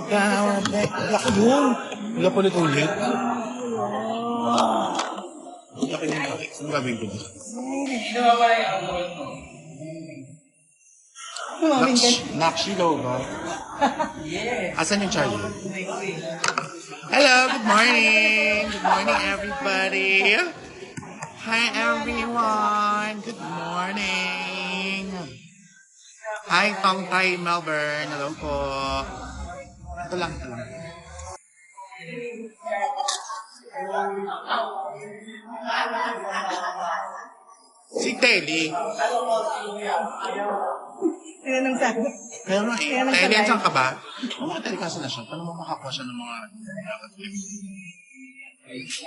Laki yun. Wala pa ulit. Laki yun. Saan gagawin ko dito? Nakshilo ba? Asan yung charger? Hello, good morning. Good morning, everybody. Hi, everyone. Good morning. Hi, Tong Tai Melbourne. Hello po. Ito lang. Si Telly. Ayan ang sabi. Kaya nga eh. Telly, saan ka ba? Mga Telly kasi na siya. Paano mo makakuha siya ng mga...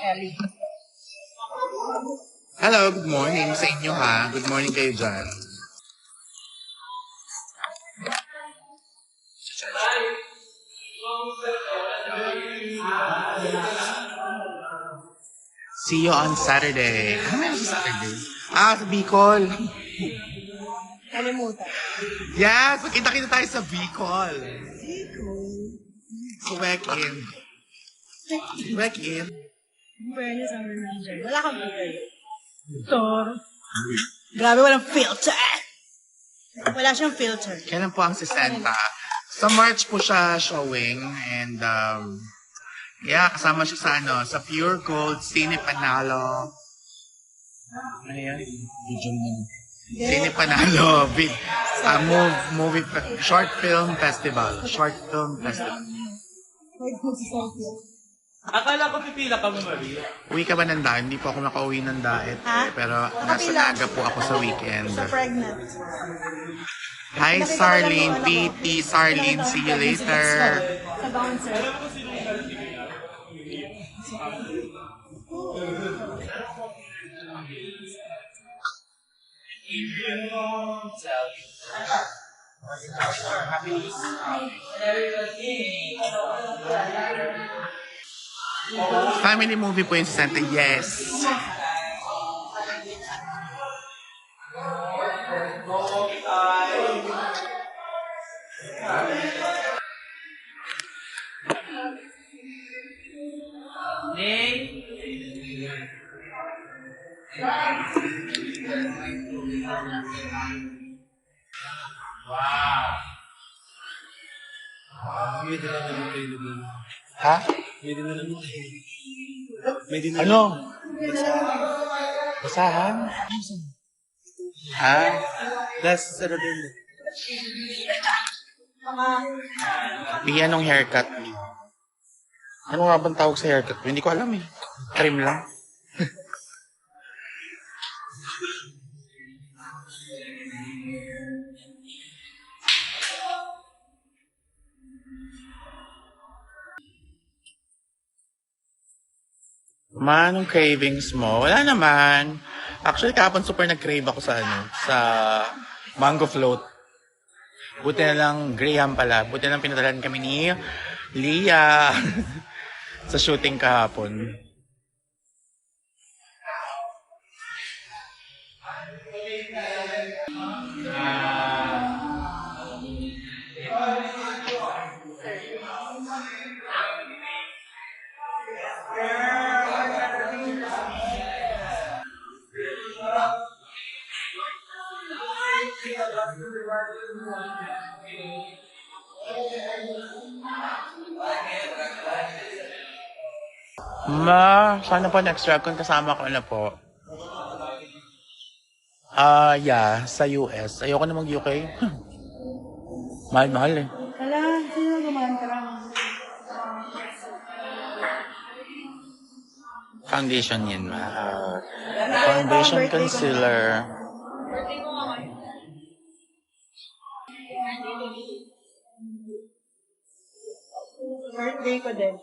Ellie. Hello, good morning sa inyo ha. Good morning kayo dyan. See you on Saturday. Ano meron sa Saturday? Sa Bicol. Kalimutan. Yes, magkita-kita tayo sa Bicol. Week-in. Week-in. Fairness ang nandiyan. Wala kang filter. Tor. Grabe, walang filter. Wala siyang filter. Kailan po ang 60? Sa March po siya showing and kasama siya sa sa Pure Gold Cine Panalo. Ayan, Cine Panalo movie short film festival. Akala ko pipila ka mo, Maria. Uwi ka ba ng daet? Hindi po ako nakauwi ng daet. Ha? Pero nasa Naga po ako sa weekend. So pregnant. Hi, Sarlene. PT. Sarlene, see you later. Sa bouncer. Family movie po yung Santa. Yes. May dinala naman kayo naman. Ha? May dinala naman kayo. May dinala. Ano? Basahan? Ha? Last Saturday na. Anong haircut mo? Ano nga bang tawag sa haircut mo? Hindi ko alam eh. Trim lang. Anong cravings mo? Wala naman. Actually, kahapon super nag-crave ako sa sa mango float. Buti na lang, Graham pala. Buti na lang pinatalan kami ni Leah sa shooting kahapon. Sana po next drive kung kasama ko na po. Sa US. Ayoko na mag-UK. Mahal eh. Wala, sino gumahan ka lang? Foundation yan, foundation concealer. Birthday ko din.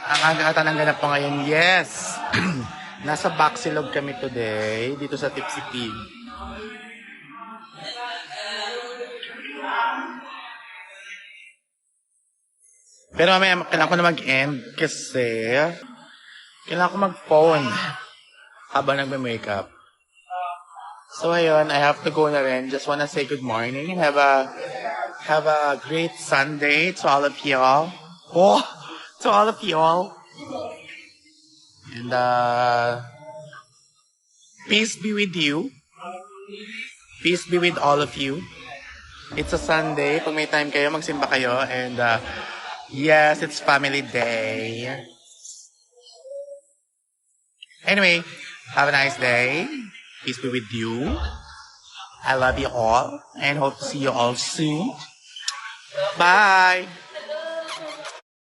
Ang aga ata ng ganap pa ngayon. Yes! Nasa Baxilog kami today, dito sa Tipsy Pig. Pero mamaya, kailangan ko na mag-end kasi kailangan ko mag-phone habang nagme-makeup. So, ayun, I have to go na rin. Just wanna say good morning and have a great Sunday to all of y'all. Oh, to all of y'all. And, peace be with you. Peace be with all of you. It's a Sunday. Pag may time kayo, magsimba kayo. And, yes, it's family day. Anyway, have a nice day. Peace be with you. I love you all and hope to see you all soon. Bye.